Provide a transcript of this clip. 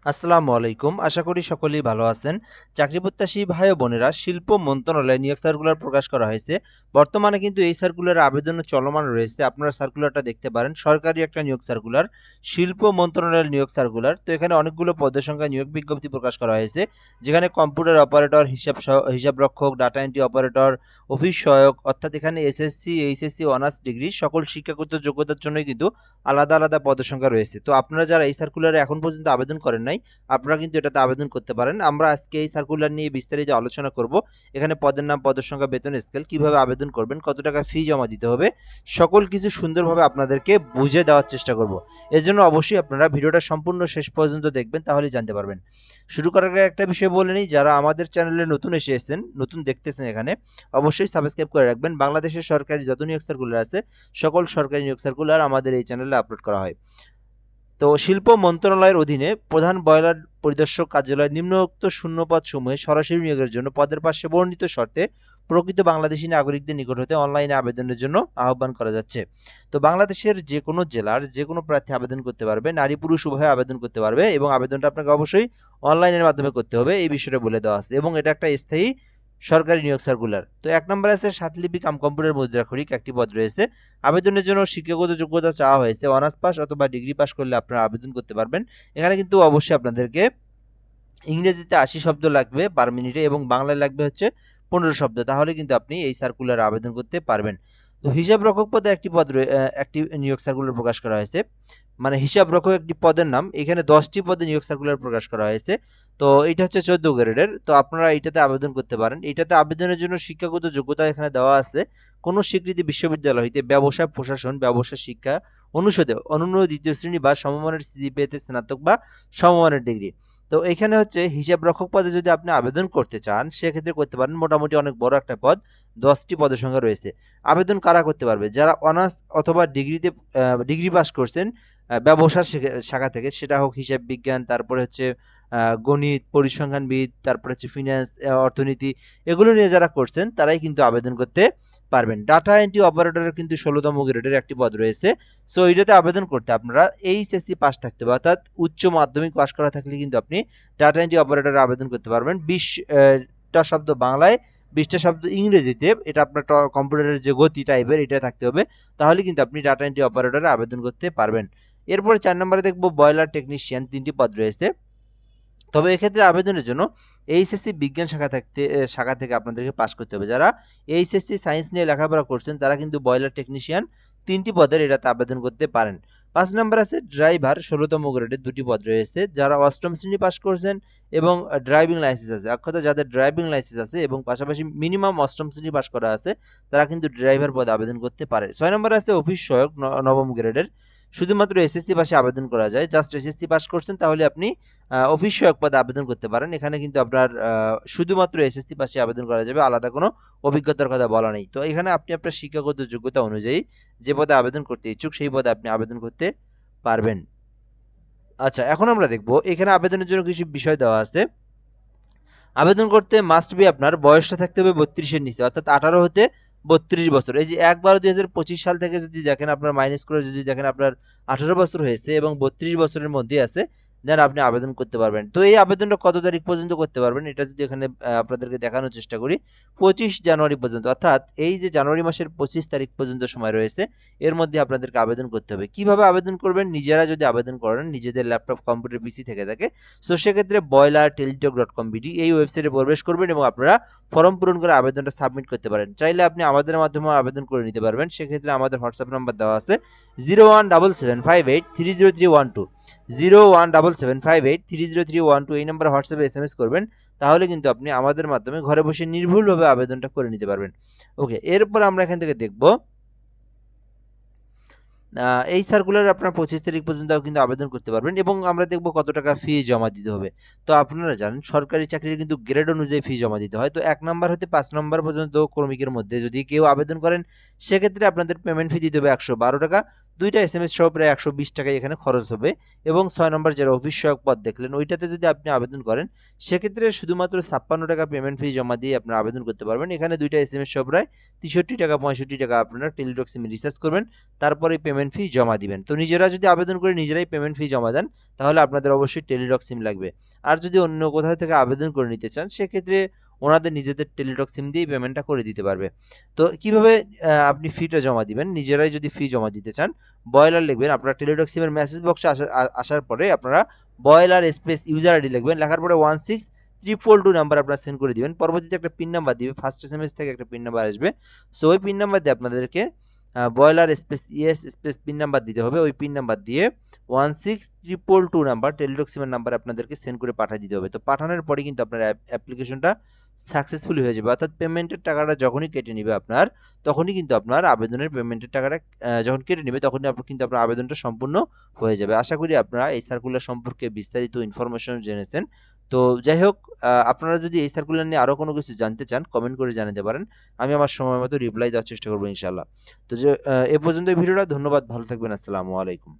আসসালামু আলাইকুম। আশা করি সকলেই ভালো আছেন। চাকরি প্রত্যাশী ভাই ও বোনেরা, শিল্প মন্ত্রণালয়ে নিয়োগ সার্কুলার প্রকাশ করা হয়েছে। বর্তমানে কিন্তু এই সার্কুলারের আবেদন চলমান রয়েছে। আপনারা সার্কুলারটা দেখতে পারেন। সরকারি একটা নিয়োগ সার্কুলার, শিল্প মন্ত্রণালয়ের নিয়োগ সার্কুলার। তো এখানে অনেকগুলো পদের সংখ্যা নিয়োগ বিজ্ঞপ্তি প্রকাশ করা হয়েছে। যেখানে কম্পিউটার অপারেটর, হিসাবরক্ষক, ডাটা এন্ট্রি অপারেটর, অফিস সহায়ক, অর্থাৎ এখানে এসএসসি, এইচএসসি, অনার্স ডিগ্রি সকল শিক্ষাগত যোগ্যতার জন্যই কিন্তু আলাদা আলাদা পদের সংখ্যা রয়েছে। তো আপনারা যারা এই সার্কুলারে এখন পর্যন্ত আবেদন করেন নাই, আপনারা কিন্তু এটাতে আবেদন করতে পারেন। আমরা আজকে এই সার্কুলার নিয়ে বিস্তারিত আলোচনা করব। এখানে পদের নাম, পদের সংখ্যা, বেতন স্কেল, কিভাবে আবেদন করবেন, কত টাকা ফি জমা দিতে হবে, সকল কিছু সুন্দরভাবে আপনাদেরকে বুঝিয়ে দেওয়ার চেষ্টা করব। এর জন্য অবশ্যই আপনারা ভিডিওটা সম্পূর্ণ শেষ পর্যন্ত দেখবেন, তাহলেই জানতে পারবেন। শুরু করার আগে একটা বিষয় বলে নিই, যারা আমাদের চ্যানেলে নতুন এসেছেন, নতুন দেখতেছেন, এখানে অবশ্যই সাবস্ক্রাইব করে রাখবেন। বাংলাদেশের সরকারি যত নিয়োগ সার্কুলার আছে, সকল সরকারি নিয়োগ সার্কুলার আমাদের এই চ্যানেলে আপলোড করা হয়। তো শিল্প মন্ত্রণালয়ের অধীনে প্রধান বয়লার পরিদর্শক কার্যালয় নিম্নোক্ত শূন্যপদ সমূহে সরাসরি নিয়োগের জন্য পদের পাশে বর্ণিত শর্তে প্রকৃত বাংলাদেশী নাগরিকদের নিকট হতে অনলাইনে আবেদনের জন্য আহ্বান করা যাচ্ছে। তো বাংলাদেশের যে কোনো জেলার যে কোনো প্রার্থী আবেদন করতে পারবে, নারী পুরুষ উভয়ে আবেদন করতে পারবে, এবং আবেদনটা আপনাকে অবশ্যই অনলাইনের মাধ্যমে করতে হবে, এই বিষয়টা বলে দেওয়া আছে। এবং এটা একটা স্থায়ী সরকারি নিয়োগ সার্কুলার। তো ১ নম্বরে আছে ষাটলিপি কাম কম্পিউটার মুদ্রাক্ষরিক, একটি পদ রয়েছে। আবেদনের জন্য শিক্ষাগত যোগ্যতা চাওয়া হয়েছে। অনার্স পাস অথবা ডিগ্রি পাস করলে আপনারা আবেদন করতে পারবেন। এখানে কিন্তু অবশ্যই আপনাদেরকে ইংরেজিতে ৮০ শব্দ লাগবে পার মিনিটে, এবং বাংলায় লাগবে হচ্ছে ১৫ শব্দ। তাহলে কিন্তু আপনি এই সার্কুলারে আবেদন করতে পারবেন। তো হিসাব রক্ষক পদে একটি নিয়োগ সার্কুলার প্রকাশ করা হয়েছে। মানে হিসাব রক্ষক একটি পদের নাম। এখানে ১০টি পদে নিয়োগ সার্কুলার প্রকাশ করা হয়েছে। তো এটা হচ্ছে ১৪ গ্রেডের। তো আপনারা এইটাতে আবেদন করতে পারেন। এইটাতে আবেদনের জন্য শিক্ষাগত যোগ্যতা এখানে দেওয়া আছে। কোন স্বীকৃতি বিশ্ববিদ্যালয় হইতে ব্যবসায় প্রশাসন, ব্যবসা শিক্ষা অনুষদে অনন্য ২য় শ্রেণী বা সমমানের সিজিপিএতে স্নাতক বা সমমানের ডিগ্রি। তো এখানে হচ্ছে হিসাব রক্ষক পদে যদি আপনি আবেদন করতে চান, সেক্ষেত্রে করতে পারেন। মোটামুটি অনেক বড় একটা পদ, ১০টি পদের সংখ্যা রয়েছে। আবেদন কারা করতে পারবে? যারা অনার্স অথবা ডিগ্রি পাস করছেন ব্যবসার শাখা থেকে, সেটা হোক হিসাব বিজ্ঞান, তারপরে হচ্ছে গণিত, পরিসংখ্যানবিদ, তারপরে হচ্ছে ফিন্যান্স, অর্থনীতি, এগুলো নিয়ে যারা করছেন তারাই কিন্তু আবেদন করতে পারবেন। ডাটা এন্ট্রি অপারেটরের কিন্তু ১৬তম গ্রেডের একটি পদ রয়েছে। সো এটাতে আবেদন করতে আপনারা এইচএসসি পাস থাকতে হবে, অর্থাৎ উচ্চ মাধ্যমিক পাস করা থাকলে কিন্তু আপনি ডাটা এন্ট্রি অপারেটরে আবেদন করতে পারবেন। ২০টা শব্দ বাংলায়, ২০টা শব্দ ইংরেজিতে। এটা আপনার কম্পিউটারের যে গতি টাইপের, এটা থাকতে হবে। তাহলে কিন্তু আপনি ডাটা এন্ট্রি অপারেটরে আবেদন করতে পারবেন। এরপরে ৪ নম্বরে দেখব বয়লার টেকনিশিয়ান, ৩টি পদ রয়েছে। তবে এক্ষেত্রে আবেদনের জন্য এইচএসসি বিজ্ঞান শাখা থেকে আপনাদেরকে পাস করতে হবে। যারা এইচএসসি সায়েন্স নিয়ে লেখাপড়া করছেন তারা কিন্তু বয়লার টেকনিশিয়ান ৩টি পদের এটাতে আবেদন করতে পারেন। ৫ নম্বর আছে ড্রাইভার, ১৬তম গ্রেডের ২টি পদ রয়েছে। যারা অষ্টম শ্রেণী পাস করছেন এবং ড্রাইভিং লাইসেন্স আছে, অর্থাৎ যাদের ড্রাইভিং লাইসেন্স আছে এবং পাশাপাশি মিনিমাম অষ্টম শ্রেণী পাস করা আছে, তারা কিন্তু ড্রাইভার পদে আবেদন করতে পারে। ৬ নম্বর আছে অফিস সহায়ক, নবম গ্রেডের। শুধুমাত্র এসএসসি পাশে আবেদন করা যায়। জাস্ট এসএসসি পাস করছেন তাহলে আপনি অফিস সহায়ক পদে আবেদন করতে পারেন। এখানে কিন্তু আপনার শুধুমাত্র এসএসসি পাশে আবেদন করা যাবে, আলাদা কোনো অভিজ্ঞতার কথা বলা নেই। তো এখানে আপনি আপনার শিক্ষাগত যোগ্যতা অনুযায়ী যে পদে আবেদন করতে ইচ্ছুক সেই পদে আপনি আবেদন করতে পারবেন। আচ্ছা, এখন আমরা দেখব এখানে আবেদনের জন্য কিছু বিষয় দেওয়া আছে। আবেদন করতে মাস্ট বি আপনার বয়সটা থাকতে হবে ৩২-এর নিচে, অর্থাৎ ১৮ হতে ৩২ বছর। এই যে ১/১২/২০২৫ সাল থেকে যদি দেখেন, আপনার মাইনাস করে যদি দেখেন আপনার ১৮ বছর হয়েছে এবং ৩২ বছরের মধ্যে আছে, দেন আপনি আবেদন করতে পারবেন। তো এই আবেদনটা কত তারিখ পর্যন্ত করতে পারবেন, এটা যদি এখানে আপনাদেরকে দেখানোর চেষ্টা করি, ২৫ জানুয়ারি পর্যন্ত, অর্থাৎ এই যে জানুয়ারি মাসের ২৫ তারিখ পর্যন্ত সময় রয়েছে, এর মধ্যে আপনাদেরকে আবেদন করতে হবে। কিভাবে আবেদন করবেন? নিজেরা যদি আবেদন করেন, নিজেদের ল্যাপটপ, কম্পিউটার, পিসি থেকে থাকে, সো সেক্ষেত্রে boilerteletalk.com.bd এই ওয়েবসাইটে প্রবেশ করবেন এবং আপনারা ফর্ম পূরণ করে আবেদনটা সাবমিট করতে পারেন। চাইলে আপনি আমাদের মাধ্যমে আবেদন করে নিতে পারবেন। সেক্ষেত্রে আমাদের হোয়াটসঅ্যাপ নাম্বার দেওয়া আছে 017758303120, 017758303120। এই নাম্বারে হোয়াটসঅ্যাপে এসএমএস করবেন, তাহলে কিন্তু আপনি আমাদের মাধ্যমে ঘরে বসে নির্ভুলভাবে আবেদনটা করে নিতে পারবেন। ওকে, এরপর আমরা এখান থেকে দেখব এই সার্কুলারে আপনারা ২৫ তারিখ পর্যন্ত কিন্তু আবেদন করতে পারবেন, এবং আমরা দেখব কত টাকা ফি জমা দিতে হবে। তো আপনারা জানেন সরকারি চাকরির কিন্তু গ্রেড অনুযায়ী ফি জমা দিতে হয়। তো ১ নাম্বার হতে ৫ নাম্বার পর্যন্ত ক্রমিকের মধ্যে যদি কেউ আবেদন করেন, সেক্ষেত্রে আপনাদের পেমেন্ট ফি দিতে হবে ১১২ টাকা। 2টা এসএমএস সহ প্রায় 120 টাকায় এখানে খরচ হবে। এবং 6 নম্বর যেটা অফিস সহায়ক পদ দেখলেন, ওইটাতে যদি আপনি আবেদন করেন, সেক্ষেত্রে শুধুমাত্র 56 টাকা পেমেন্ট ফি জমা দিয়ে আপনারা আবেদন করতে পারবেন। এখানে 2টা এসএমএস সহ প্রায় 63 টাকা 65 টাকা আপনারা টেলিটক সিমে রিচার্জ করবেন, তারপরে পেমেন্ট ফি জমা দিবেন। তো নিজেরা যদি আবেদন করে নিজেরাই পেমেন্ট ফি জমা দেন, তাহলে আপনাদের অবশ্যই টেলিটক সিম লাগবে। আর যদি অন্য কোথাও থেকে আবেদন করে নিতে চান, সেক্ষেত্রে ওনাদের নিজেদের টেলিটক সিম দিয়েই পেমেন্টটা করে দিতে পারবে। তো কিভাবে আপনি ফিটা জমা দিবেন? নিজেরাই যদি ফি জমা দিতে চান, বয়লার লিখবেন। আপনার টেলিটক সিমের মেসেজ বক্সে আসার পরে আপনারা বয়লার স্পেস ইউজার আইডি লিখবেন। লেখার পরে 16222 নাম্বার আপনারা সেন্ড করে দিবেন। পরবর্তীতে একটা পিন নাম্বার দিবে। ফার্স্ট এসএমএস থেকে একটা পিন নাম্বার আসবে। সো ওই পিন নাম্বার দিয়ে আপনাদেরকে boiler space ES space pin number দিতে হবে। ওই পিন নাম্বার দিয়ে 16222 নাম্বার টেলিটক সিমের নাম্বারে আপনাদেরকে সেন্ড করে পাঠিয়ে দিতে হবে। তো পাঠানোর পরে কিন্তু আপনার অ্যাপ্লিকেশনটা সাকসেসফুলি হয়ে যাবে। অর্থাৎ পেমেন্টের টাকাটা যখনই কেটে নিবে আপনার, তখনই কিন্তু আপনার আবেদনের পেমেন্টের টাকাটা যখন কেটে নিবে, তখনই কিন্তু আপনার আবেদনটা সম্পূর্ণ হয়ে যাবে। আশা করি আপনারা এই সার্কুলার সম্পর্কে বিস্তারিত ইনফরমেশন জেনেছেন। তো যাই হোক, আপনারা যদি এই সার্কুলার নিয়ে আরও কোনো কিছু জানতে চান, কমেন্ট করে জানাতে পারেন। আমি আমার সময় মতো রিপ্লাই দেওয়ার চেষ্টা করবো ইনশাল্লাহ। তো এ পর্যন্ত এই ভিডিওটা। ধন্যবাদ, ভালো থাকবেন, আসসালামু আলাইকুম।